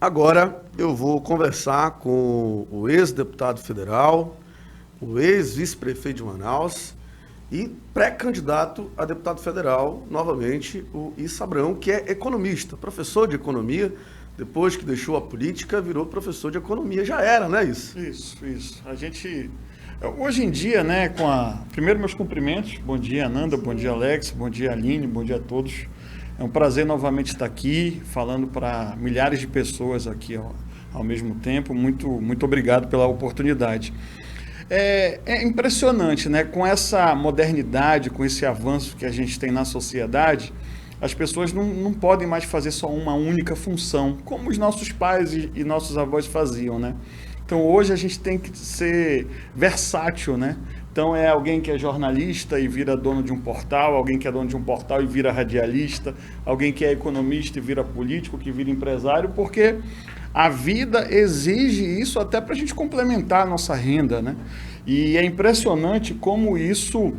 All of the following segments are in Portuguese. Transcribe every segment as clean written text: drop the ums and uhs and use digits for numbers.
Agora eu vou conversar com o ex-deputado federal, o ex-vice-prefeito de Manaus e pré-candidato a deputado federal, novamente, o Issa Abrão, que é economista, professor de economia. Depois que deixou a política, virou professor de economia. Já era, né, isso? Isso. A gente, hoje em dia, né, primeiro meus cumprimentos. Bom dia, Ananda, bom dia, Alex, bom dia, Aline, bom dia a todos. É um prazer novamente estar aqui, falando para milhares de pessoas aqui ao mesmo tempo. Muito obrigado pela oportunidade. É impressionante, né? Com essa modernidade, com esse avanço que a gente tem na sociedade, as pessoas não podem mais fazer só uma única função, como os nossos pais e nossos avós faziam, né? Então hoje a gente tem que ser versátil, né? Então é alguém que é jornalista e vira dono de um portal, alguém que é dono de um portal e vira radialista, alguém que é economista e vira político, que vira empresário, porque a vida exige isso até para a gente complementar a nossa renda, né? E é impressionante como isso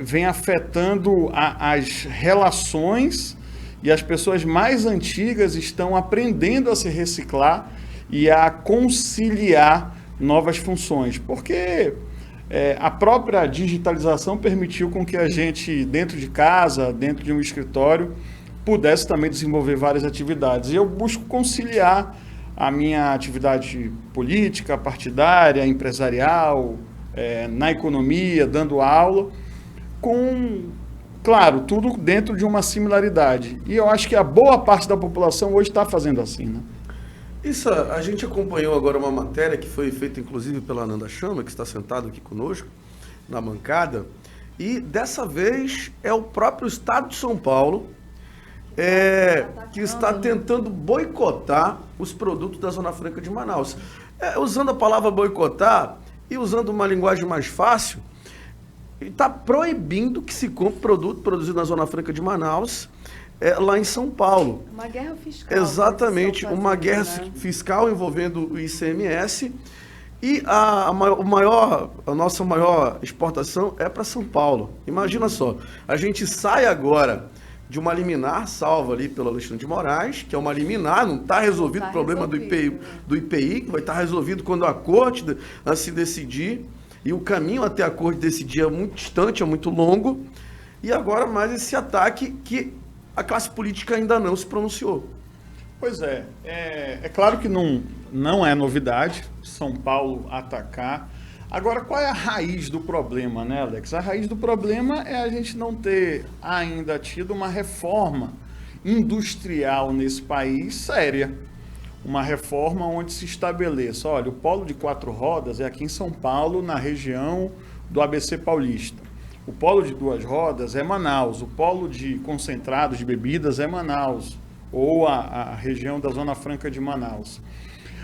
vem afetando as relações, e as pessoas mais antigas estão aprendendo a se reciclar e a conciliar novas funções, porque a própria digitalização permitiu com que a gente, dentro de casa, dentro de um escritório, pudesse também desenvolver várias atividades. E eu busco conciliar a minha atividade política, partidária, empresarial, na economia, dando aula, com, claro, tudo dentro de uma similaridade. E eu acho que a boa parte da população hoje está fazendo assim, né? Isso, a gente acompanhou agora uma matéria que foi feita inclusive pela Ananda Chama, que está sentado aqui conosco na bancada, e dessa vez é o próprio Estado de São Paulo que está tentando boicotar os produtos da Zona Franca de Manaus. Usando a palavra boicotar e usando uma linguagem mais fácil, está proibindo que se compre produto produzido na Zona Franca de Manaus lá em São Paulo. Uma guerra fiscal. Exatamente, uma guerra fiscal envolvendo o ICMS, e a nossa maior exportação é para São Paulo. Imagina só, a gente sai agora de uma liminar salva ali pelo Alexandre de Moraes, que é uma liminar, não está resolvido o problema do IPI, que vai estar resolvido quando a corte se decidir, e o caminho até a corte decidir é muito distante, é muito longo, e agora mais esse ataque que a classe política ainda não se pronunciou. Pois é claro que não é novidade São Paulo atacar. Agora, qual é a raiz do problema, né, Alex? A raiz do problema é a gente não ter ainda tido uma reforma industrial nesse país séria. Uma reforma onde se estabeleça, olha, o polo de 4 rodas é aqui em São Paulo, na região do ABC Paulista. O polo de 2 rodas é Manaus, o polo de concentrados de bebidas é Manaus, ou a região da Zona Franca de Manaus.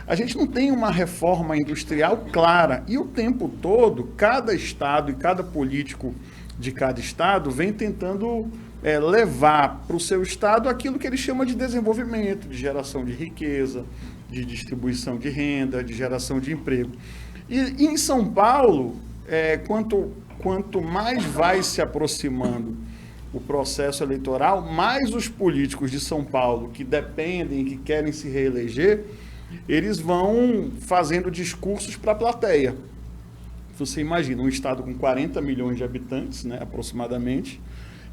A gente não tem uma reforma industrial clara, e o tempo todo, cada estado e cada político de cada estado vem tentando levar para o seu estado aquilo que ele chama de desenvolvimento, de geração de riqueza, de distribuição de renda, de geração de emprego. E em São Paulo, quanto mais vai se aproximando o processo eleitoral, mais os políticos de São Paulo que dependem, que querem se reeleger, eles vão fazendo discursos para a plateia. Você imagina, um estado com 40 milhões de habitantes, né, aproximadamente,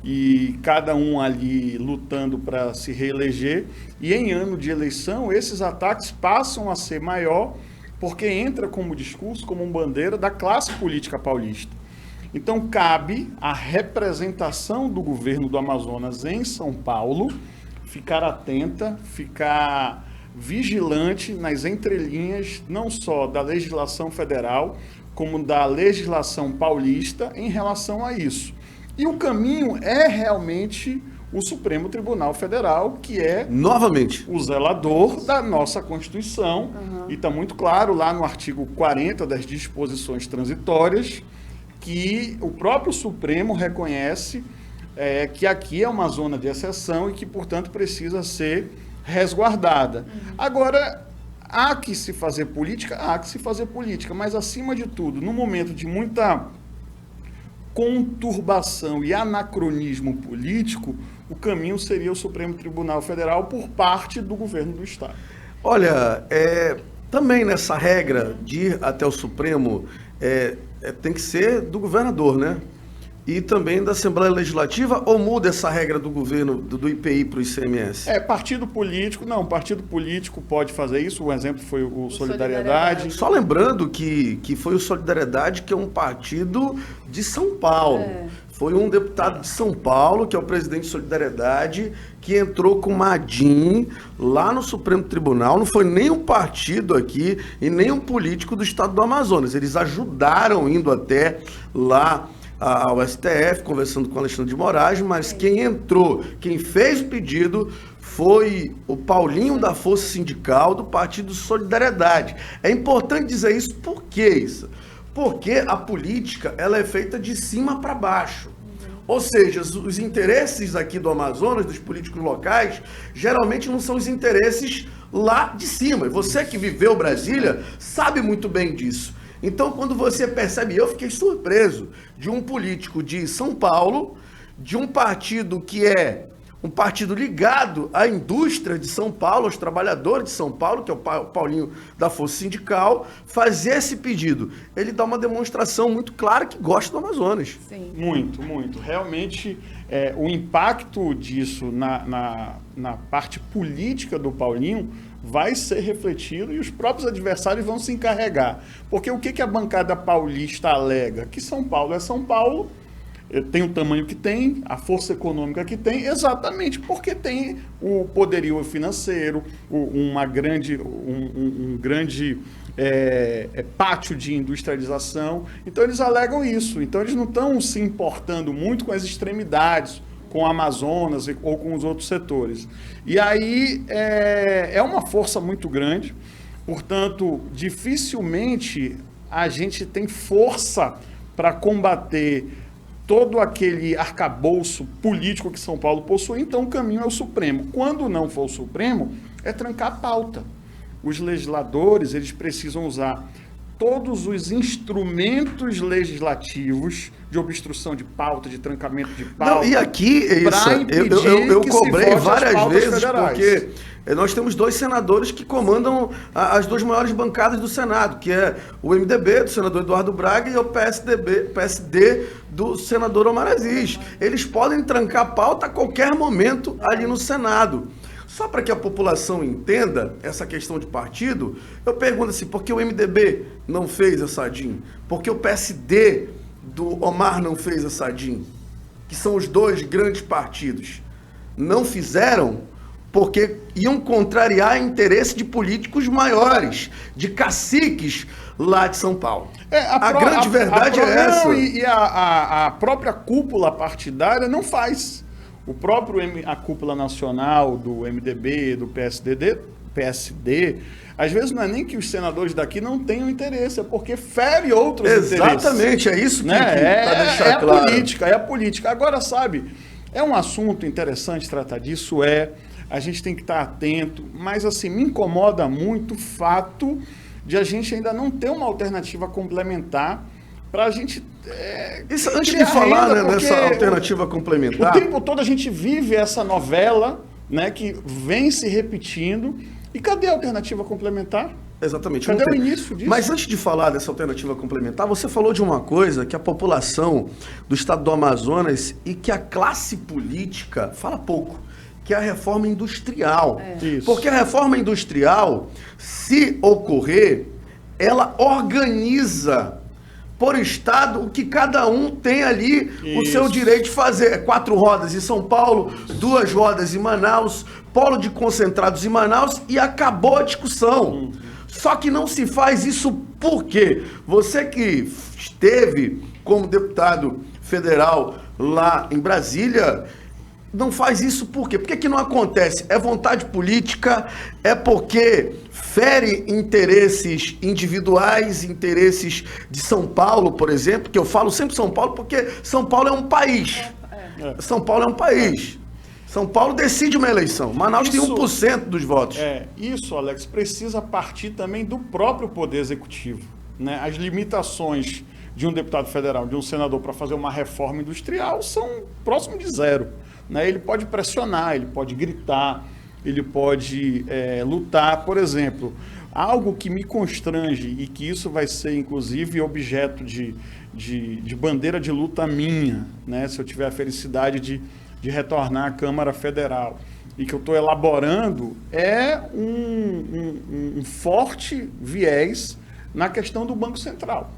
e cada um ali lutando para se reeleger, e em ano de eleição, esses ataques passam a ser maior, porque entra como discurso, como bandeira da classe política paulista. Então, cabe à representação do governo do Amazonas em São Paulo ficar atenta, ficar vigilante nas entrelinhas, não só da legislação federal, como da legislação paulista em relação a isso. E o caminho é realmente o Supremo Tribunal Federal, que é novamente o zelador da nossa Constituição, e está muito claro lá no artigo 40 das disposições transitórias, que o próprio Supremo reconhece que aqui é uma zona de exceção e que, portanto, precisa ser resguardada. Agora, há que se fazer política, mas, acima de tudo, no momento de muita conturbação e anacronismo político, o caminho seria o Supremo Tribunal Federal por parte do governo do Estado. Olha, também nessa regra de ir até o Supremo, tem que ser do governador, né? E também da Assembleia Legislativa, ou muda essa regra do governo, do IPI para o ICMS? Partido político pode fazer isso, o exemplo foi o Solidariedade. Só lembrando que foi o Solidariedade, que é um partido de São Paulo. Foi um deputado de São Paulo, que é o presidente de Solidariedade, que entrou com uma ADIM lá no Supremo Tribunal. Não foi nem um partido aqui e nem um político do estado do Amazonas. Eles ajudaram indo até lá ao STF, conversando com Alexandre de Moraes, mas quem entrou, quem fez o pedido foi o Paulinho da Força Sindical do Partido Solidariedade. É importante dizer isso, por que isso? Porque a política, ela é feita de cima para baixo. Ou seja, os interesses aqui do Amazonas, dos políticos locais, geralmente não são os interesses lá de cima. E você que viveu Brasília sabe muito bem disso. Então, quando você percebe, eu fiquei surpreso de um político de São Paulo, de um partido que é um partido ligado à indústria de São Paulo, aos trabalhadores de São Paulo, que é o Paulinho da Força Sindical, fazer esse pedido. Ele dá uma demonstração muito clara que gosta do Amazonas. Sim. Muito, muito. Realmente, o impacto disso na parte política do Paulinho vai ser refletido e os próprios adversários vão se encarregar. Porque o que a bancada paulista alega? Que São Paulo é São Paulo, tem o tamanho que tem, a força econômica que tem, exatamente porque tem o poderio financeiro, um grande pátio de industrialização. Então eles alegam isso. Então eles não estão se importando muito com as extremidades, com o Amazonas ou com os outros setores. E aí é uma força muito grande, portanto, dificilmente a gente tem força para combater todo aquele arcabouço político que São Paulo possui, então o caminho é o Supremo. Quando não for o Supremo, é trancar a pauta. Os legisladores, eles precisam usar todos os instrumentos legislativos de obstrução de pauta, de trancamento de pauta. Não, e aqui, eu cobrei várias vezes, porque nós temos 2 senadores que comandam as 2 maiores bancadas do Senado, que é o MDB, do senador Eduardo Braga, e o PSD do senador Omar Aziz. Eles podem trancar a pauta a qualquer momento ali no Senado. Só para que a população entenda essa questão de partido, eu pergunto assim, por que o MDB não fez essa ADIM? Por que o PSD do Omar não fez essa ADIM? Que são os 2 grandes partidos. Não fizeram porque iam contrariar interesse de políticos maiores, de caciques lá de São Paulo. A grande verdade é essa. E a própria cúpula partidária não faz. A cúpula nacional do MDB, do PSD, às vezes não é nem que os senadores daqui não tenham interesse, é porque fere outros interesses. Exatamente, é isso que para deixar claro. É a política. Agora, sabe, é um assunto interessante tratar disso, a gente tem que estar atento, mas assim, me incomoda muito o fato de a gente ainda não ter uma alternativa complementar para a gente isso, antes de falar nessa alternativa complementar, o tempo todo a gente vive essa novela, né, que vem se repetindo. E cadê a alternativa complementar? Exatamente. Cadê o início disso? Mas antes de falar dessa alternativa complementar, você falou de uma coisa que a população do estado do Amazonas e que a classe política fala pouco, que é a reforma industrial. Isso. Porque a reforma industrial, se ocorrer, ela organiza por estado o que cada um tem ali o seu direito de fazer. 4 rodas em São Paulo, 2 rodas em Manaus, polo de concentrados em Manaus e acabou a discussão. Só que não se faz isso por quê? Você que esteve como deputado federal lá em Brasília, não faz isso por quê? Por que não acontece? É vontade política? É porque fere interesses individuais, interesses de São Paulo, por exemplo, que eu falo sempre São Paulo porque São Paulo é um país. São Paulo é um país. São Paulo decide uma eleição. Manaus tem 1% dos votos. Isso, Alex, precisa partir também do próprio Poder Executivo, né? As limitações de um deputado federal, de um senador para fazer uma reforma industrial são próximo de zero. né? Ele pode pressionar, ele pode gritar, ele pode lutar. Por exemplo, algo que me constrange e que isso vai ser, inclusive, objeto de bandeira de luta minha, né? Se eu tiver a felicidade de retornar à Câmara Federal e que eu estou elaborando, é um forte viés na questão do Banco Central.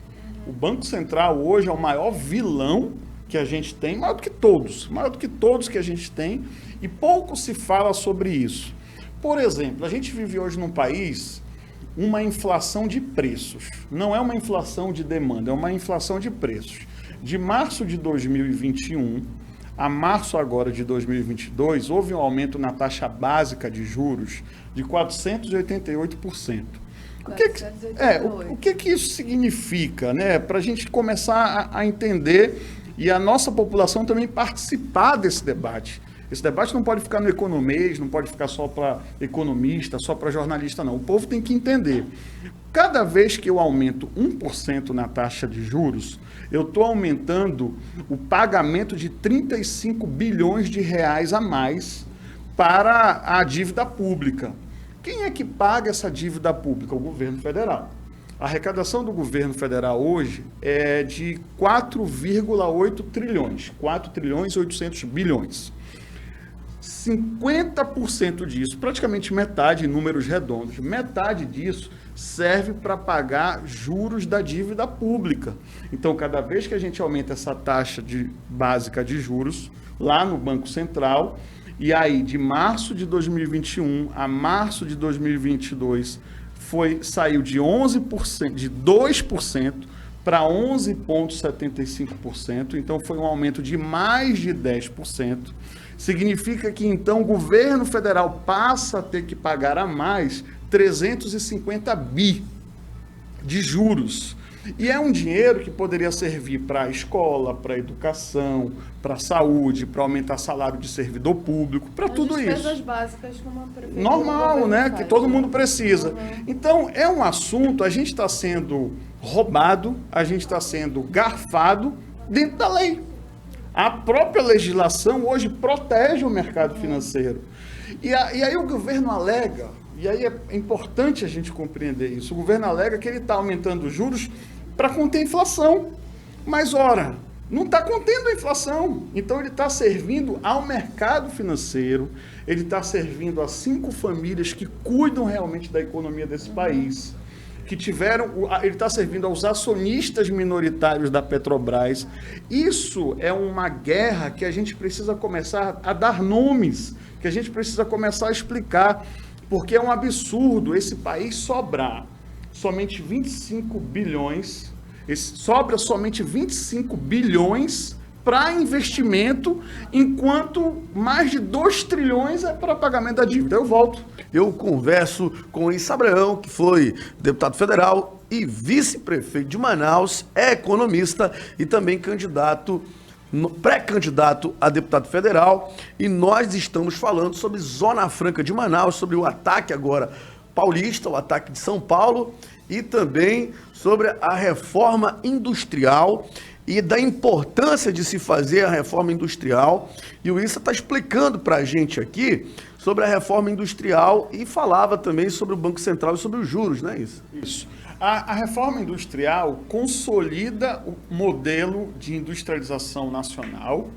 O Banco Central hoje é o maior vilão que a gente tem, maior do que todos que a gente tem, e pouco se fala sobre isso. Por exemplo, a gente vive hoje num país uma inflação de preços. Não é uma inflação de demanda, é uma inflação de preços. De março de 2021 a março agora de 2022, houve um aumento na taxa básica de juros de 488%. O que isso significa, né? Para a gente começar a entender e a nossa população também participar desse debate. Esse debate não pode ficar no economês, não pode ficar só para economista, só para jornalista, não. O povo tem que entender. Cada vez que eu aumento 1% na taxa de juros, eu estou aumentando o pagamento de 35 bilhões de reais a mais para a dívida pública. Quem é que paga essa dívida pública? O governo federal. A arrecadação do governo federal hoje é de 4,8 trilhões, 4 trilhões e 800 bilhões. 50% disso, praticamente metade em números redondos, metade disso serve para pagar juros da dívida pública. Então, cada vez que a gente aumenta essa taxa básica de juros lá no Banco Central, e aí de março de 2021 a março de 2022 saiu de 11%, de 2% para 11,75%, então foi um aumento de mais de 10%. Significa que então o governo federal passa a ter que pagar a mais 350 bi de juros. E é um dinheiro que poderia servir para a escola, para a educação, para a saúde, para aumentar salário de servidor público, para tudo isso. Despesas básicas como a prefeitura. Normal, né? Que todo mundo precisa. Uhum. Então, é um assunto, a gente está sendo roubado, a gente está sendo garfado dentro da lei. A própria legislação hoje protege o mercado financeiro. E aí o governo alega, e aí é importante a gente compreender isso, o governo alega que ele está aumentando os juros para conter a inflação. Mas, ora, não está contendo a inflação. Então, ele está servindo ao mercado financeiro, ele está servindo a 5 famílias que cuidam realmente da economia desse país, ele está servindo aos acionistas minoritários da Petrobras. Isso é uma guerra que a gente precisa começar a dar nomes, que a gente precisa começar a explicar, porque é um absurdo esse país sobrar somente 25 bilhões, sobra somente 25 bilhões para investimento, enquanto mais de 2 trilhões é para pagamento da dívida. Eu volto. Eu converso com o Issa Abraão, que foi deputado federal e vice-prefeito de Manaus, é economista e também pré-candidato a deputado federal. E nós estamos falando sobre Zona Franca de Manaus, sobre o ataque agora paulista, o ataque de São Paulo, e também sobre a reforma industrial e da importância de se fazer a reforma industrial. E o Issa está explicando para a gente aqui sobre a reforma industrial e falava também sobre o Banco Central e sobre os juros, né, Issa? Isso. A reforma industrial consolida o modelo de industrialização nacional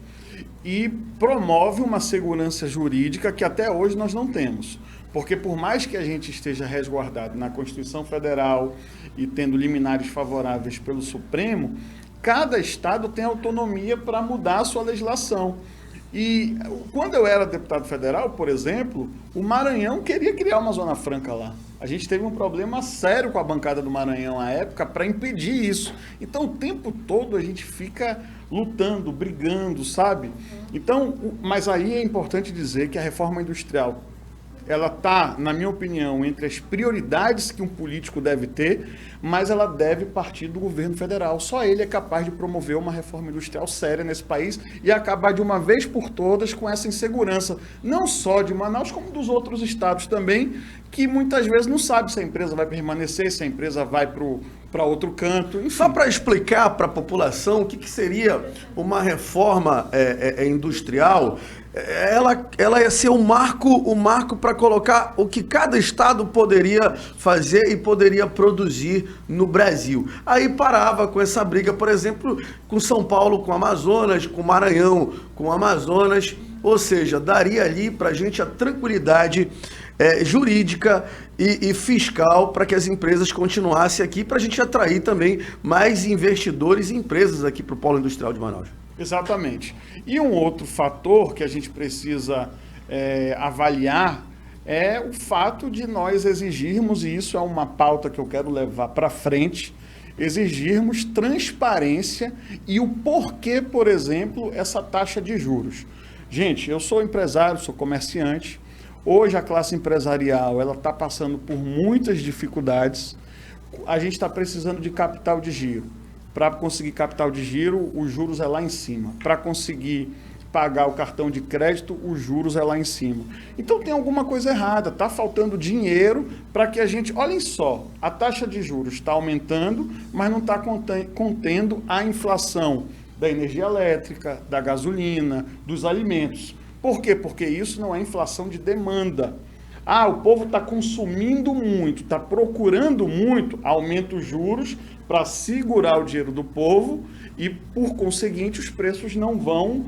e promove uma segurança jurídica que até hoje nós não temos. Porque por mais que a gente esteja resguardado na Constituição Federal e tendo liminares favoráveis pelo Supremo, cada estado tem autonomia para mudar a sua legislação. E quando eu era deputado federal, por exemplo, o Maranhão queria criar uma Zona Franca lá. A gente teve um problema sério com a bancada do Maranhão à época para impedir isso. Então, o tempo todo a gente fica lutando, brigando, sabe? Então, mas aí é importante dizer que a reforma industrial, ela está, na minha opinião, entre as prioridades que um político deve ter, mas ela deve partir do governo federal. Só ele é capaz de promover uma reforma industrial séria nesse país e acabar de uma vez por todas com essa insegurança, não só de Manaus, como dos outros estados também, que muitas vezes não sabe se a empresa vai permanecer, se a empresa vai para outro canto. Enfim. Só para explicar para a população o que seria uma reforma industrial, ela ia ser o marco para colocar o que cada estado poderia fazer e poderia produzir no Brasil. Aí parava com essa briga, por exemplo, com São Paulo, com Amazonas, com Maranhão, com Amazonas, ou seja, daria ali para a gente a tranquilidade jurídica e fiscal para que as empresas continuassem aqui, para a gente atrair também mais investidores e empresas aqui para o Polo Industrial de Manaus. Exatamente. E um outro fator que a gente precisa avaliar é o fato de nós exigirmos, e isso é uma pauta que eu quero levar para frente, exigirmos transparência e o porquê, por exemplo, essa taxa de juros. Gente, eu sou empresário, sou comerciante. Hoje a classe empresarial ela está passando por muitas dificuldades. A gente está precisando de capital de giro. Para conseguir capital de giro, os juros é lá em cima. Para conseguir pagar o cartão de crédito, os juros é lá em cima. Então tem alguma coisa errada, está faltando dinheiro para que a gente... Olhem só, a taxa de juros está aumentando, mas não está contendo a inflação da energia elétrica, da gasolina, dos alimentos. Por quê? Porque isso não é inflação de demanda. Ah, o povo está consumindo muito, está procurando muito, aumenta os juros para segurar o dinheiro do povo e, por conseguinte, os preços não vão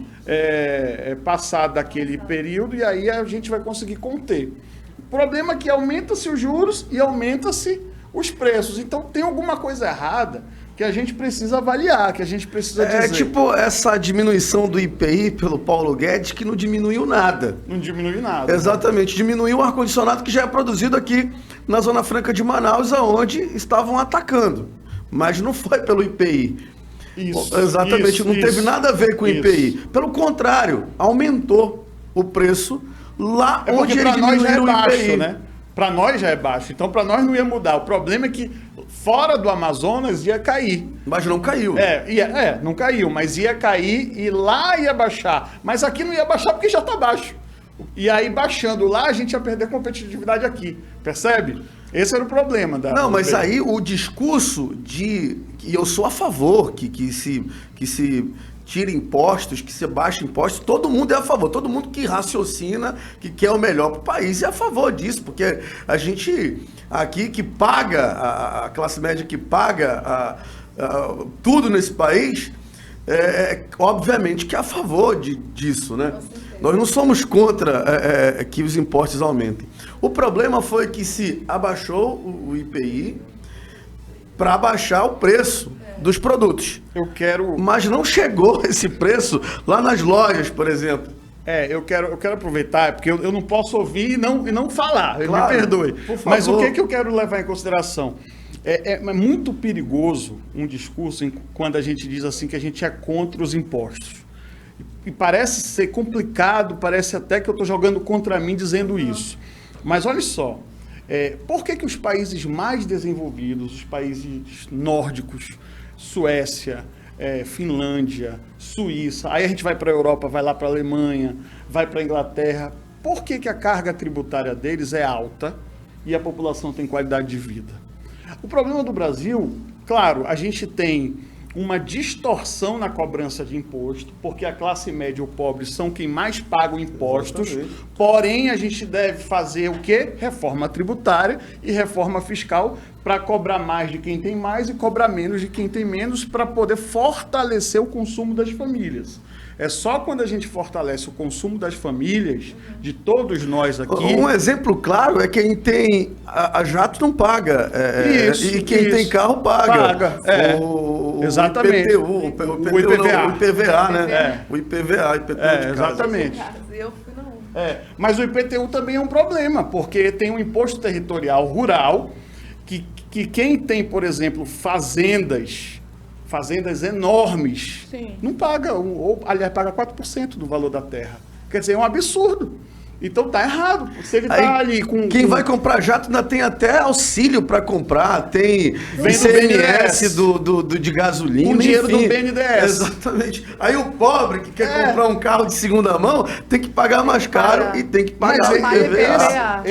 passar daquele período e aí a gente vai conseguir conter. O problema é que aumenta-se os juros e aumenta-se os preços. Então, tem alguma coisa errada que a gente precisa avaliar, que a gente precisa dizer. É tipo essa diminuição do IPI pelo Paulo Guedes, que não diminuiu nada. Não diminuiu nada. Exatamente, diminuiu o ar-condicionado que já é produzido aqui na Zona Franca de Manaus, aonde estavam atacando. Mas não foi pelo IPI. Isso. Exatamente, não teve nada a ver com o IPI. Pelo contrário, aumentou o preço lá onde ele diminuiu o IPI. Né? Para nós já é baixo, então para nós não ia mudar. O problema é que fora do Amazonas ia cair. Mas não caiu. Não caiu, mas ia cair e lá ia baixar. Mas aqui não ia baixar porque já está baixo. E aí baixando lá a gente ia perder competitividade aqui, percebe? Esse era o problema. Não, mas aí o discurso de que eu sou a favor que se tire impostos, que se baixe impostos, todo mundo é a favor, todo mundo que raciocina, que quer o melhor para o país é a favor disso, porque a gente aqui que paga, a classe média que paga tudo nesse país, obviamente que é a favor disso, né? Nós não somos contra que os impostos aumentem. O problema foi que se abaixou o IPI para abaixar o preço dos produtos. Mas não chegou esse preço lá nas lojas, por exemplo. Eu quero aproveitar, porque eu não posso ouvir e não falar, claro, me perdoe. por favor. Mas o que eu quero levar em consideração? É muito perigoso um discurso quando a gente diz assim que a gente é contra os impostos. E parece ser complicado, parece até que eu estou jogando contra mim dizendo isso. Mas olha só, por que os países mais desenvolvidos, os países nórdicos, Suécia, Finlândia, Suíça, aí a gente vai para a Europa, vai lá para a Alemanha, vai para a Inglaterra, por que a carga tributária deles é alta e a população tem qualidade de vida? O problema do Brasil, claro, a gente tem uma distorção na cobrança de imposto, porque a classe média e o pobre são quem mais pagam impostos. Exatamente. Porém, a gente deve fazer o quê? Reforma tributária e reforma fiscal para cobrar mais de quem tem mais e cobrar menos de quem tem menos para poder fortalecer o consumo das famílias. É só quando a gente fortalece o consumo das famílias, de todos nós aqui... Um exemplo claro é quem tem... A Jato não paga. E quem tem carro paga. Exatamente. O IPVA, né? O IPVA, IPTU exatamente. Mas o IPTU também é um problema, porque tem um imposto territorial rural que quem tem, por exemplo, fazendas enormes, sim, não paga, aliás, paga 4% do valor da terra. Quer dizer, é um absurdo. Então tá errado. Se ele tá ali com... Quem vai comprar jato ainda tem até auxílio para comprar, tem ICMS de gasolina. Com dinheiro do BNDES. Exatamente. Aí o pobre que quer comprar um carro de segunda mão tem que pagar mais caro e tem que pagar o IPVA.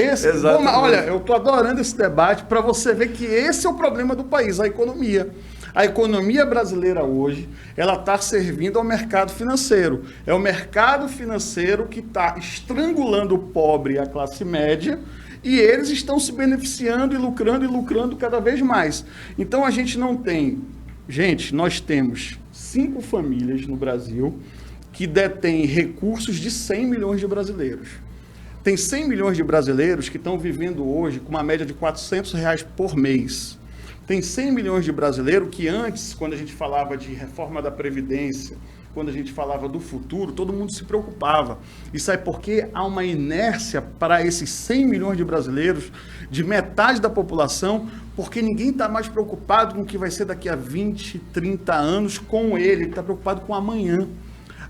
Olha, eu tô adorando esse debate para você ver que esse é o problema do país, a economia. A economia brasileira hoje, ela está servindo ao mercado financeiro. É o mercado financeiro que está estrangulando o pobre e a classe média, e eles estão se beneficiando e lucrando cada vez mais. Então a gente não tem... Gente, nós temos 5 famílias no Brasil que detêm recursos de 100 milhões de brasileiros. Tem 100 milhões de brasileiros que estão vivendo hoje com uma média de R$400 por mês. Tem 100 milhões de brasileiros que antes, quando a gente falava de reforma da Previdência, quando a gente falava do futuro, todo mundo se preocupava. E sabe por quê? Há uma inércia para esses 100 milhões de brasileiros, de metade da população, porque ninguém está mais preocupado com o que vai ser daqui a 20, 30 anos com ele está preocupado com amanhã.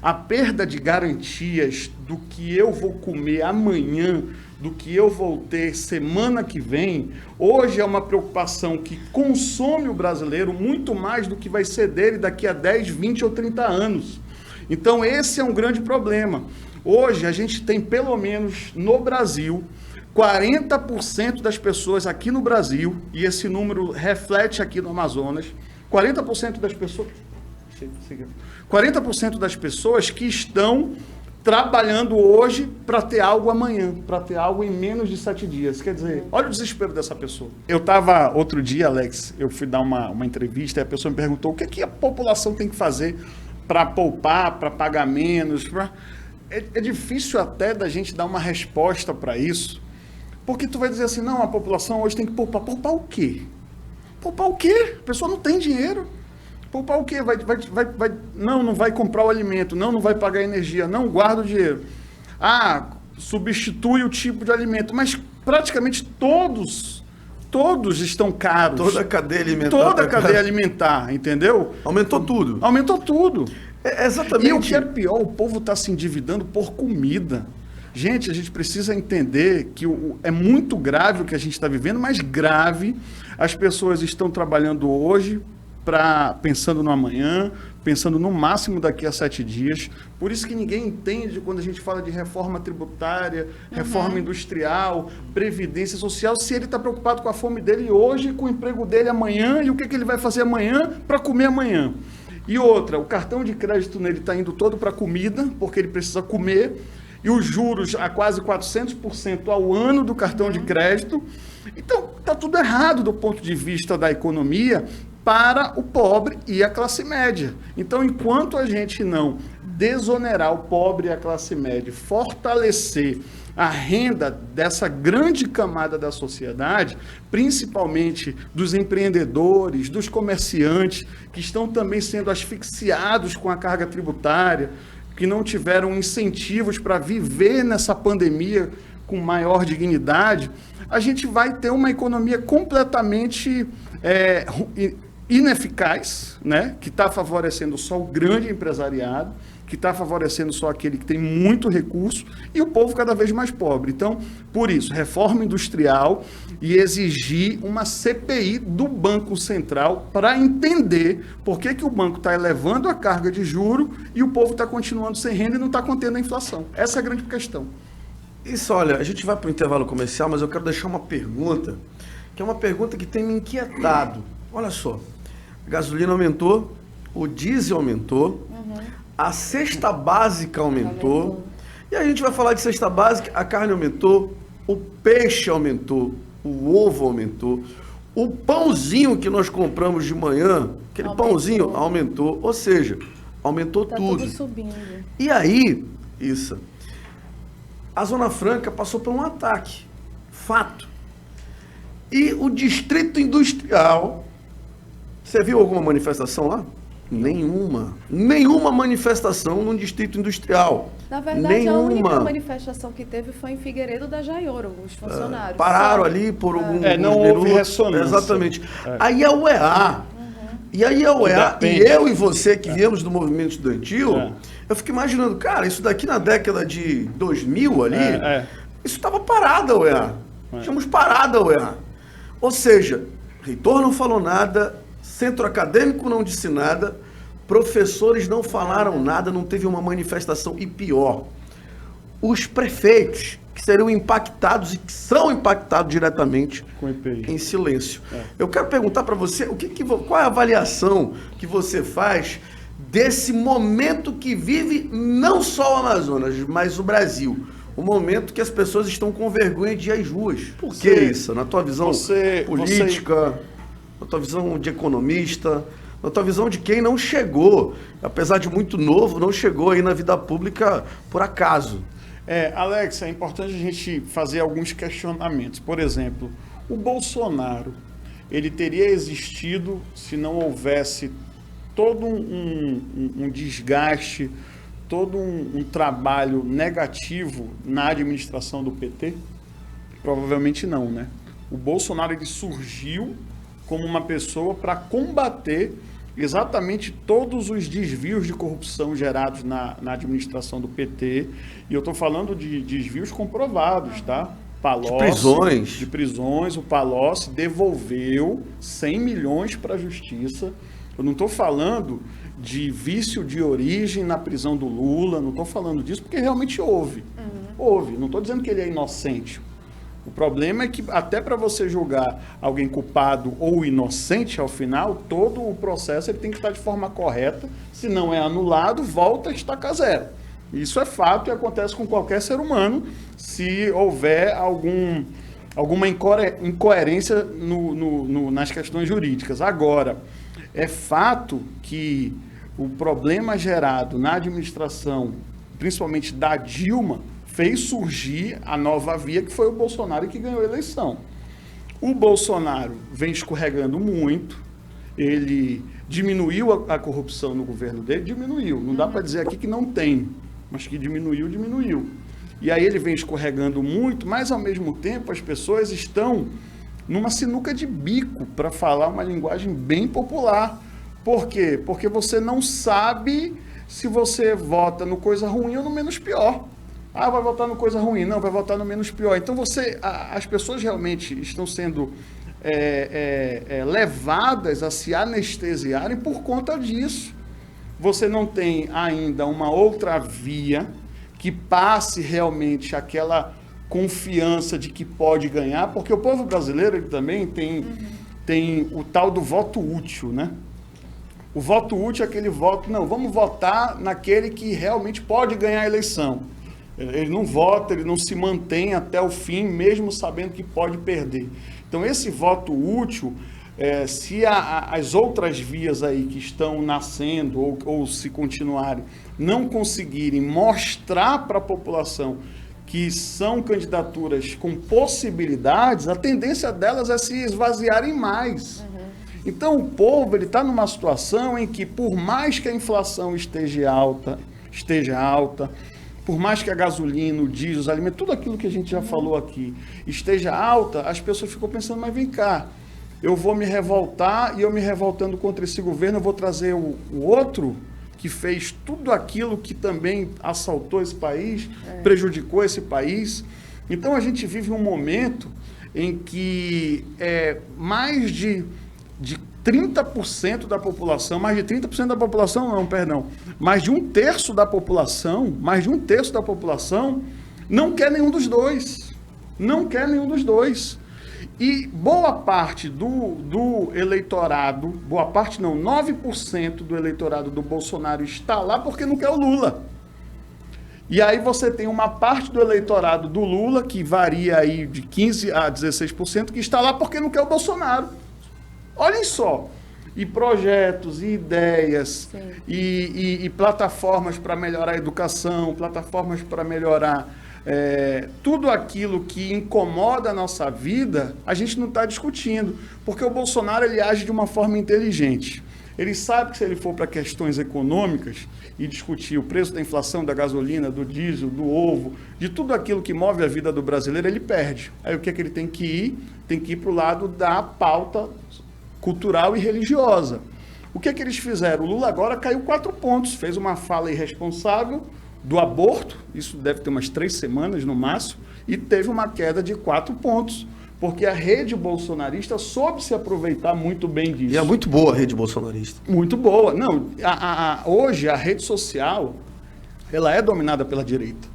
A perda de garantias do que eu vou comer amanhã, do que eu vou ter semana que vem, hoje é uma preocupação que consome o brasileiro muito mais do que vai ser dele daqui a 10, 20 ou 30 anos. Então esse é um grande problema. Hoje a gente tem pelo menos no Brasil 40% das pessoas aqui no Brasil, e esse número reflete aqui no Amazonas, 40% das pessoas... 40% das pessoas que estão trabalhando hoje para ter algo amanhã, para ter algo em menos de 7 dias. Quer dizer, olha o desespero dessa pessoa. Eu estava, outro dia, Alex, eu fui dar uma entrevista e a pessoa me perguntou o que a população tem que fazer para poupar, para pagar menos. É difícil até da gente dar uma resposta para isso, porque tu vai dizer assim, não, a população hoje tem que poupar. Poupar o quê? Poupar o quê? A pessoa não tem dinheiro. Poupar o quê? Não vai comprar o alimento, não vai pagar energia, não guarda o dinheiro. Substitui o tipo de alimento, mas praticamente todos estão caros. Toda a cadeia alimentar. Toda a cadeia alimentar, entendeu? Aumentou tudo. Aumentou tudo. Exatamente. E o que é pior, o povo está se endividando por comida. Gente, a gente precisa entender que é muito grave o que a gente está vivendo, mas grave, as pessoas estão trabalhando hoje, pensando no amanhã, pensando no máximo daqui a 7 dias. Por isso que ninguém entende quando a gente fala de reforma tributária, reforma industrial, previdência social, se ele está preocupado com a fome dele hoje, com o emprego dele amanhã e o que ele vai fazer amanhã para comer amanhã. E outra, o cartão de crédito nele está indo todo para comida, porque ele precisa comer, e os juros a quase 400% ao ano do cartão de crédito. Então, está tudo errado do ponto de vista da economia para o pobre e a classe média. Então, enquanto a gente não desonerar o pobre e a classe média, fortalecer a renda dessa grande camada da sociedade, principalmente dos empreendedores, dos comerciantes, que estão também sendo asfixiados com a carga tributária, que não tiveram incentivos para viver nessa pandemia com maior dignidade, a gente vai ter uma economia completamente ineficaz, né? Que está favorecendo só o grande empresariado, que está favorecendo só aquele que tem muito recurso e o povo cada vez mais pobre. Então, por isso, reforma industrial e exigir uma CPI do Banco Central para entender por que o banco está elevando a carga de juro e o povo está continuando sem renda e não está contendo a inflação. Essa é a grande questão. Isso, olha, a gente vai para o intervalo comercial, mas eu quero deixar uma pergunta, que é uma pergunta que tem me inquietado. Olha só, a gasolina aumentou, o diesel aumentou, a cesta básica aumentou, e a gente vai falar de cesta básica, a carne aumentou, o peixe aumentou, o ovo aumentou, o pãozinho que nós compramos de manhã, aquele pãozinho aumentou, ou seja, aumentou tudo. Tudo subindo. E aí, isso, a Zona Franca passou por um ataque, fato. E o Distrito Industrial, você viu alguma manifestação lá? Nenhuma manifestação no Distrito Industrial. Na verdade, a única manifestação que teve foi em Figueiredo da Jaioro, os funcionários. Pararam ali por alguns não minutos. houve ressonância. Exatamente. Aí a UEA, e eu e você que viemos do movimento estudantil, eu fico imaginando, cara, isso daqui na década de 2000 ali, isso estava parado a UEA. Tínhamos parado a UEA. Ou seja, reitor não falou nada, centro acadêmico não disse nada, professores não falaram nada, não teve uma manifestação. E pior, os prefeitos, que que seriam impactados e que são impactados diretamente Com EPI. em silêncio. Eu quero perguntar para você, qual é a avaliação que você faz desse momento que vive não só o Amazonas, mas o Brasil? O momento que as pessoas estão com vergonha de ir às ruas. Por que isso? Na tua visão política, na tua visão de economista, na tua visão de quem não chegou, apesar de muito novo, não chegou aí na vida pública por acaso. Alex, é importante a gente fazer alguns questionamentos. Por exemplo, o Bolsonaro, ele teria existido se não houvesse todo um desgaste, todo um trabalho negativo na administração do PT? Provavelmente não, né? O Bolsonaro, ele surgiu como uma pessoa para combater exatamente todos os desvios de corrupção gerados na administração do PT. E eu estou falando de desvios comprovados, tá? Palocci, de prisões. O Palocci devolveu 100 milhões para a Justiça. Eu não estou falando de vício de origem na prisão do Lula, não estou falando disso porque realmente houve. Houve, não estou dizendo que ele é inocente. O problema é que até para você julgar alguém culpado ou inocente ao final, todo o processo ele tem que estar de forma correta. Se não é anulado, volta a estacar zero. Isso é fato e acontece com qualquer ser humano se houver alguma incoerência nas questões jurídicas. Agora, é fato que o problema gerado na administração, principalmente da Dilma, fez surgir a nova via, que foi o Bolsonaro que ganhou a eleição. O Bolsonaro vem escorregando muito, ele diminuiu a corrupção no governo dele, diminuiu. Não dá para dizer aqui que não tem, mas que diminuiu. E aí ele vem escorregando muito, mas ao mesmo tempo as pessoas estão numa sinuca de bico, para falar uma linguagem bem popular. Por quê? Porque você não sabe se você vota no coisa ruim ou no menos pior. Vai votar no coisa ruim. Não, vai votar no menos pior. Então as pessoas realmente estão sendo levadas a se anestesiarem por conta disso. Você não tem ainda uma outra via que passe realmente aquela confiança de que pode ganhar, porque o povo brasileiro ele também tem o tal do voto útil, né? O voto útil é aquele voto, não, vamos votar naquele que realmente pode ganhar a eleição. Ele não vota, ele não se mantém até o fim, mesmo sabendo que pode perder. Então, esse voto útil, se as outras vias aí que estão nascendo ou se continuarem, não conseguirem mostrar para a população que são candidaturas com possibilidades, a tendência delas é se esvaziarem mais. Então, o povo está numa situação em que, por mais que a inflação esteja alta, por mais que a gasolina, o diesel, os alimentos, tudo aquilo que a gente já falou aqui, esteja alta, as pessoas ficam pensando, mas vem cá, eu vou me revoltar e eu me revoltando contra esse governo, eu vou trazer o outro que fez tudo aquilo que também assaltou esse país, prejudicou esse país. Então, a gente vive um momento em que mais de 30% da população, mais de 30% da população não, perdão, mais de um terço da população não quer nenhum dos dois. Não quer nenhum dos dois. E boa parte do eleitorado, boa parte não, 9% do eleitorado do Bolsonaro está lá porque não quer o Lula. E aí você tem uma parte do eleitorado do Lula, que varia aí de 15% a 16%, que está lá porque não quer o Bolsonaro. Olhem só, e projetos, e ideias, e plataformas para melhorar a educação, plataformas para melhorar tudo aquilo que incomoda a nossa vida, a gente não está discutindo, porque o Bolsonaro ele age de uma forma inteligente. Ele sabe que se ele for para questões econômicas e discutir o preço da inflação, da gasolina, do diesel, do ovo, de tudo aquilo que move a vida do brasileiro, ele perde. Aí o que é que ele tem que ir? Tem que ir para o lado da pauta cultural e religiosa. O que é que eles fizeram? O Lula agora caiu 4 pontos, fez uma fala irresponsável do aborto, isso deve ter umas 3 semanas no máximo, e teve uma queda de 4 pontos, porque a rede bolsonarista soube se aproveitar muito bem disso. E é muito boa a rede bolsonarista. Muito boa. Não, hoje a rede social, ela é dominada pela direita.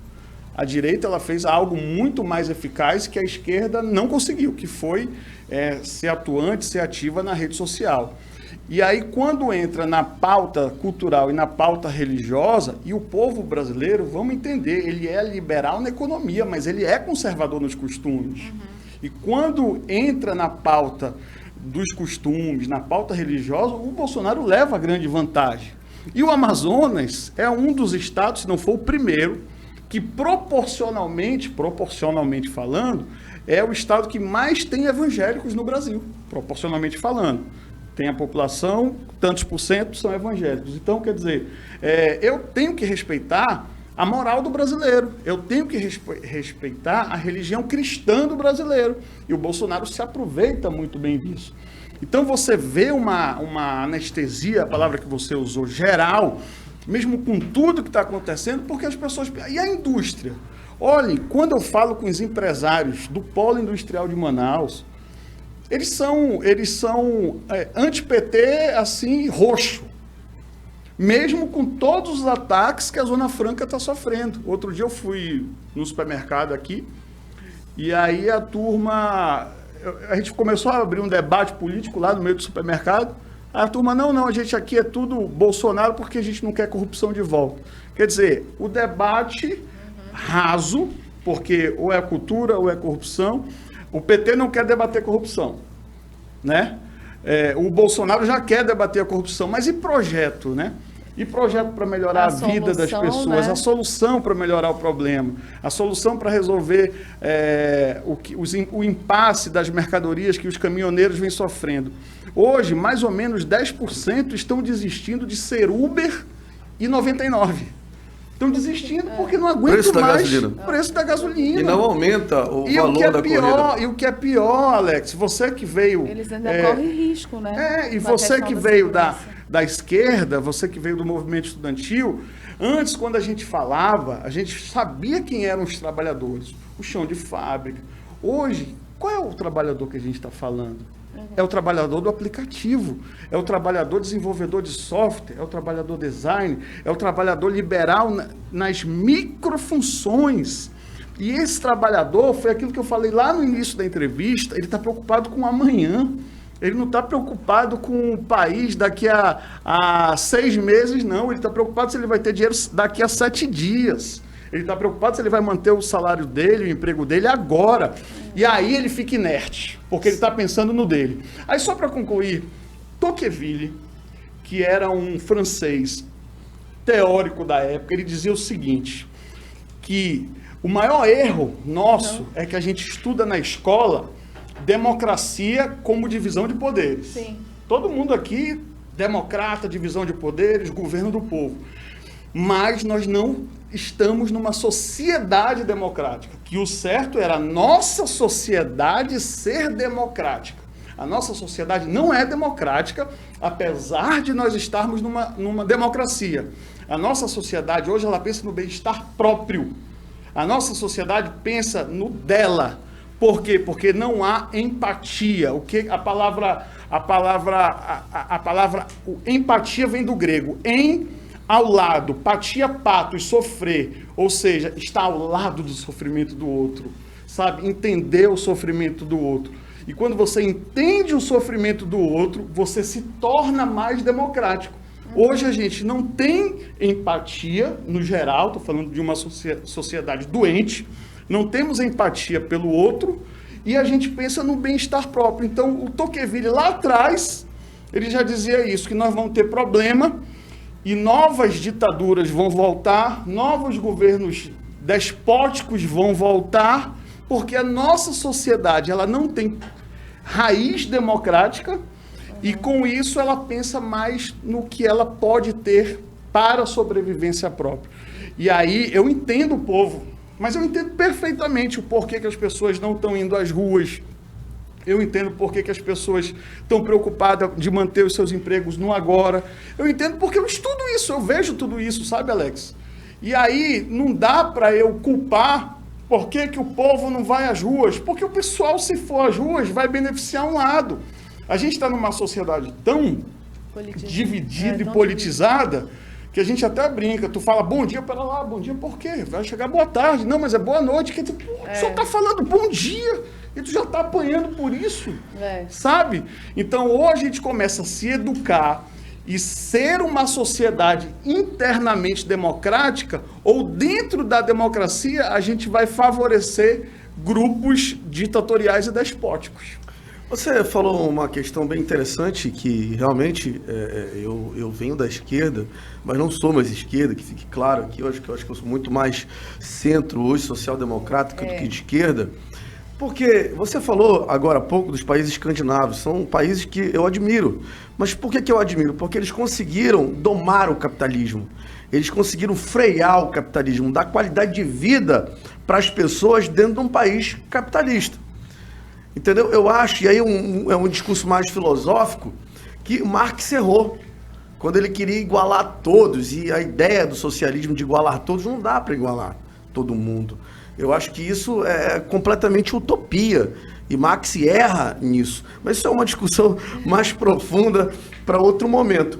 A direita ela fez algo muito mais eficaz que a esquerda não conseguiu, que foi ser atuante, ser ativa na rede social. E aí, quando entra na pauta cultural e na pauta religiosa, e o povo brasileiro, vamos entender, ele é liberal na economia, mas ele é conservador nos costumes. E quando entra na pauta dos costumes, na pauta religiosa, o Bolsonaro leva grande vantagem. E o Amazonas é um dos estados, se não for o primeiro, que proporcionalmente falando, é o estado que mais tem evangélicos no Brasil, proporcionalmente falando. Tem a população, tantos por cento são evangélicos. Então, quer dizer, eu tenho que respeitar a moral do brasileiro, eu tenho que respeitar a religião cristã do brasileiro. E o Bolsonaro se aproveita muito bem disso. Então, você vê uma anestesia, a palavra que você usou, geral, mesmo com tudo que está acontecendo, porque as pessoas... E a indústria? Olhem, quando eu falo com os empresários do polo industrial de Manaus, eles são anti-PT, assim, roxo. Mesmo com todos os ataques que a Zona Franca está sofrendo. Outro dia eu fui no supermercado aqui, e aí a turma... A gente começou a abrir um debate político lá no meio do supermercado. A turma, não, a gente aqui é tudo Bolsonaro porque a gente não quer corrupção de volta. Quer dizer, o debate raso, porque ou é cultura ou é corrupção. O PT não quer debater corrupção, né? O Bolsonaro já quer debater a corrupção, mas e projeto, né? E projeto para melhorar a vida das pessoas, né? A solução para melhorar o problema, a solução para resolver o impasse das mercadorias que os caminhoneiros vêm sofrendo. Hoje, mais ou menos 10% estão desistindo de ser Uber e 99%. Estão desistindo porque não aguentam mais o preço da gasolina. E não aumenta o valor da corrida. E o que é pior, Alex, você que veio... Eles ainda correm risco, né? E você que veio da esquerda, você que veio do movimento estudantil, antes, quando a gente falava, a gente sabia quem eram os trabalhadores, o chão de fábrica. Hoje, qual é o trabalhador que a gente está falando? É o trabalhador do aplicativo, é o trabalhador desenvolvedor de software, é o trabalhador design, é o trabalhador liberal nas microfunções. E esse trabalhador, foi aquilo que eu falei lá no início da entrevista, ele está preocupado com o amanhã. Ele não está preocupado com o país daqui a 6 meses, não. Ele está preocupado se ele vai ter dinheiro daqui a 7 dias. Ele está preocupado se ele vai manter o salário dele, o emprego dele agora. E aí ele fica inerte, porque ele está pensando no dele. Aí só para concluir, Tocqueville, que era um francês teórico da época, ele dizia o seguinte, que o maior erro nosso é que a gente estuda na escola democracia como divisão de poderes. Sim. Todo mundo aqui, democrata, divisão de poderes, governo do povo. Mas nós não estamos numa sociedade democrática, que o certo era a nossa sociedade ser democrática. A nossa sociedade não é democrática, apesar de nós estarmos numa democracia. A nossa sociedade hoje ela pensa no bem-estar próprio. A nossa sociedade pensa no dela. Por quê? Porque não há empatia. A palavra empatia vem do grego. Ao lado, patia, patos, sofrer, ou seja, estar ao lado do sofrimento do outro, sabe? Entender o sofrimento do outro. E quando você entende o sofrimento do outro, você se torna mais democrático. Hoje a gente não tem empatia, no geral, estou falando de uma sociedade doente, não temos empatia pelo outro e a gente pensa no bem-estar próprio. Então, o Tocqueville lá atrás, ele já dizia isso, que nós vamos ter problema e novas ditaduras vão voltar, novos governos despóticos vão voltar, porque a nossa sociedade ela não tem raiz democrática e com isso ela pensa mais no que ela pode ter para a sobrevivência própria. E aí eu entendo o povo, mas eu entendo perfeitamente o porquê que as pessoas não estão indo às ruas. Eu entendo porquê que as pessoas estão preocupadas de manter os seus empregos no agora. Eu entendo porque eu estudo isso, eu vejo tudo isso, sabe, Alex? E aí não dá para eu culpar por que o povo não vai às ruas, porque o pessoal, se for às ruas, vai beneficiar um lado. A gente está numa sociedade tão dividida e politizada que a gente até brinca, tu fala bom dia, pera lá, bom dia por quê? Vai chegar boa tarde. Não, mas é boa noite, que tu só tá falando bom dia e tu já tá apanhando por isso, sabe? Então, ou a gente começa a se educar e ser uma sociedade internamente democrática, ou dentro da democracia a gente vai favorecer grupos ditatoriais e despóticos. Você falou uma questão bem interessante, que realmente eu venho da esquerda, mas não sou mais esquerda, que fique claro aqui, eu acho que eu sou muito mais centro hoje, social-democrático do que de esquerda, porque você falou agora há pouco dos países escandinavos, são países que eu admiro, mas por que eu admiro? Porque eles conseguiram domar o capitalismo, eles conseguiram frear o capitalismo, dar qualidade de vida para as pessoas dentro de um país capitalista. Entendeu? Eu acho, e aí é um discurso mais filosófico, que Marx errou. Quando ele queria igualar todos, e a ideia do socialismo de igualar todos, não dá para igualar todo mundo. Eu acho que isso é completamente utopia, e Marx erra nisso. Mas isso é uma discussão mais profunda para outro momento.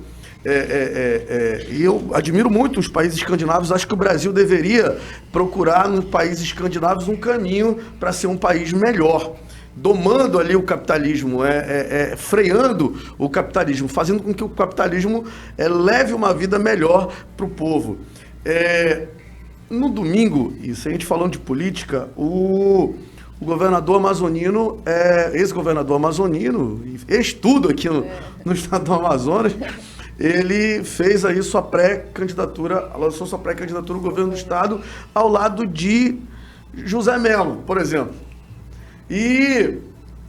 E eu admiro muito os países escandinavos, acho que o Brasil deveria procurar nos países escandinavos um caminho para ser um país melhor. Domando ali o capitalismo, freando o capitalismo, fazendo com que o capitalismo leve uma vida melhor para o povo. No domingo, isso a gente falando de política, o governador amazonino, ex-governador amazonino, ex-tudo aqui no estado do Amazonas, ele fez aí sua pré-candidatura, lançou sua pré-candidatura ao governo do estado ao lado de José Mello, por exemplo. E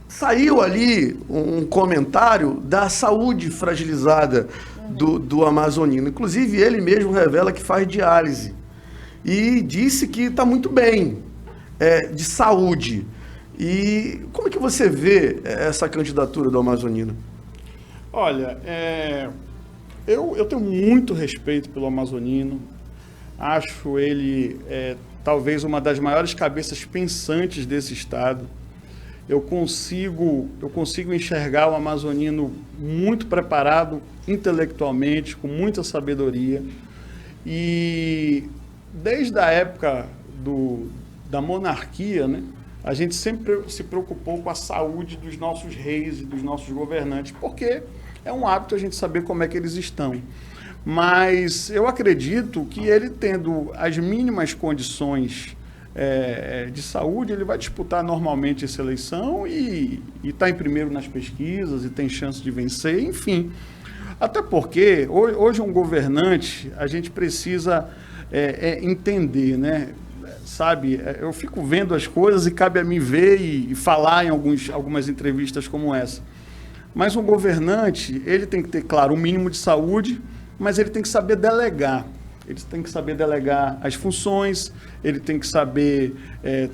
saiu ali um comentário da saúde fragilizada do amazonino. Inclusive, ele mesmo revela que faz diálise. E disse que está muito bem de saúde. E como é que você vê essa candidatura do amazonino? Olha, eu tenho muito respeito pelo amazonino. Acho ele talvez uma das maiores cabeças pensantes desse estado. Eu consigo enxergar o amazonino muito preparado intelectualmente, com muita sabedoria. E desde a época da monarquia, né, a gente sempre se preocupou com a saúde dos nossos reis e dos nossos governantes, porque é um hábito a gente saber como é que eles estão. Mas eu acredito que ele, tendo as mínimas condições de saúde, ele vai disputar normalmente essa eleição e está em primeiro nas pesquisas e tem chance de vencer, enfim. Até porque hoje um governante, a gente precisa entender, né? Sabe, eu fico vendo as coisas e cabe a mim ver e falar em algumas entrevistas como essa. Mas um governante, ele tem que ter, claro, um mínimo de saúde, mas ele tem que saber delegar. Ele tem que saber delegar as funções, ele tem que saber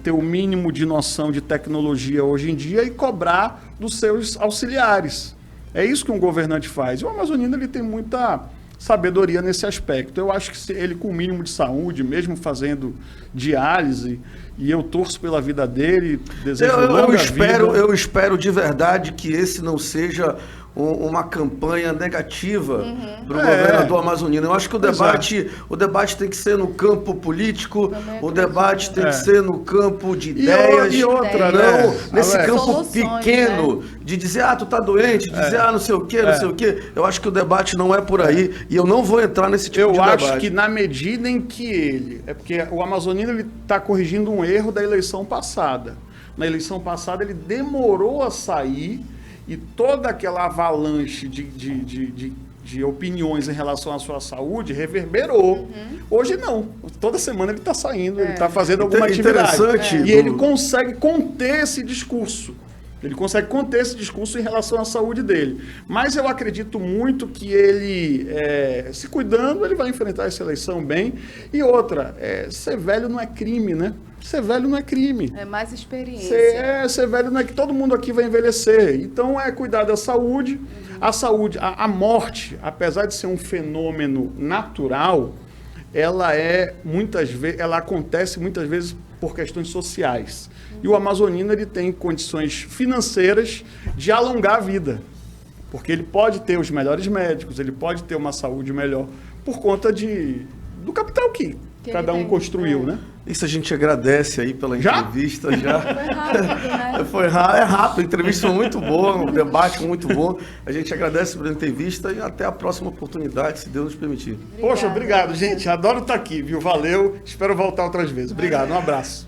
ter o mínimo de noção de tecnologia hoje em dia e cobrar dos seus auxiliares. É isso que um governante faz. E o amazonino, ele tem muita sabedoria nesse aspecto. Eu acho que ele, com o mínimo de saúde, mesmo fazendo diálise, e eu torço pela vida dele, desejo longa vida. Eu espero de verdade que esse não seja uma campanha negativa para o governador amazonino. Eu acho que o debate tem que ser no campo político, o debate tem que ser no campo de ideias, e outra, não nesse campo soluções, pequeno, de dizer, tu tá doente, de dizer, não sei o quê, não sei o quê. Eu acho que o debate não é por aí, e eu não vou entrar nesse tipo de debate. Eu acho que na medida em que porque o amazonino está corrigindo um erro da eleição passada. Na eleição passada ele demorou a sair, e toda aquela avalanche de opiniões em relação à sua saúde reverberou. Hoje não. Toda semana ele está saindo, ele está fazendo alguma atividade. E ele consegue conter esse discurso. Ele consegue conter esse discurso em relação à saúde dele. Mas eu acredito muito que ele, se cuidando, ele vai enfrentar essa eleição bem. E outra, ser velho não é crime, né? Ser velho não é crime. É mais experiência. Ser velho não é que todo mundo aqui vai envelhecer. Então, cuidar da saúde. A saúde, a morte, apesar de ser um fenômeno natural, ela acontece muitas vezes por questões sociais. E o amazonino, ele tem condições financeiras de alongar a vida. Porque ele pode ter os melhores médicos, ele pode ter uma saúde melhor, por conta do capital que cada um construiu, né? Isso, a gente agradece aí pela entrevista. Já? Foi rápido, né? É rápido, a entrevista foi muito boa, um debate muito bom. A gente agradece pela entrevista e até a próxima oportunidade, se Deus nos permitir. Poxa, obrigado, gente. Adoro estar aqui, viu? Valeu. Espero voltar outras vezes. Obrigado, um abraço.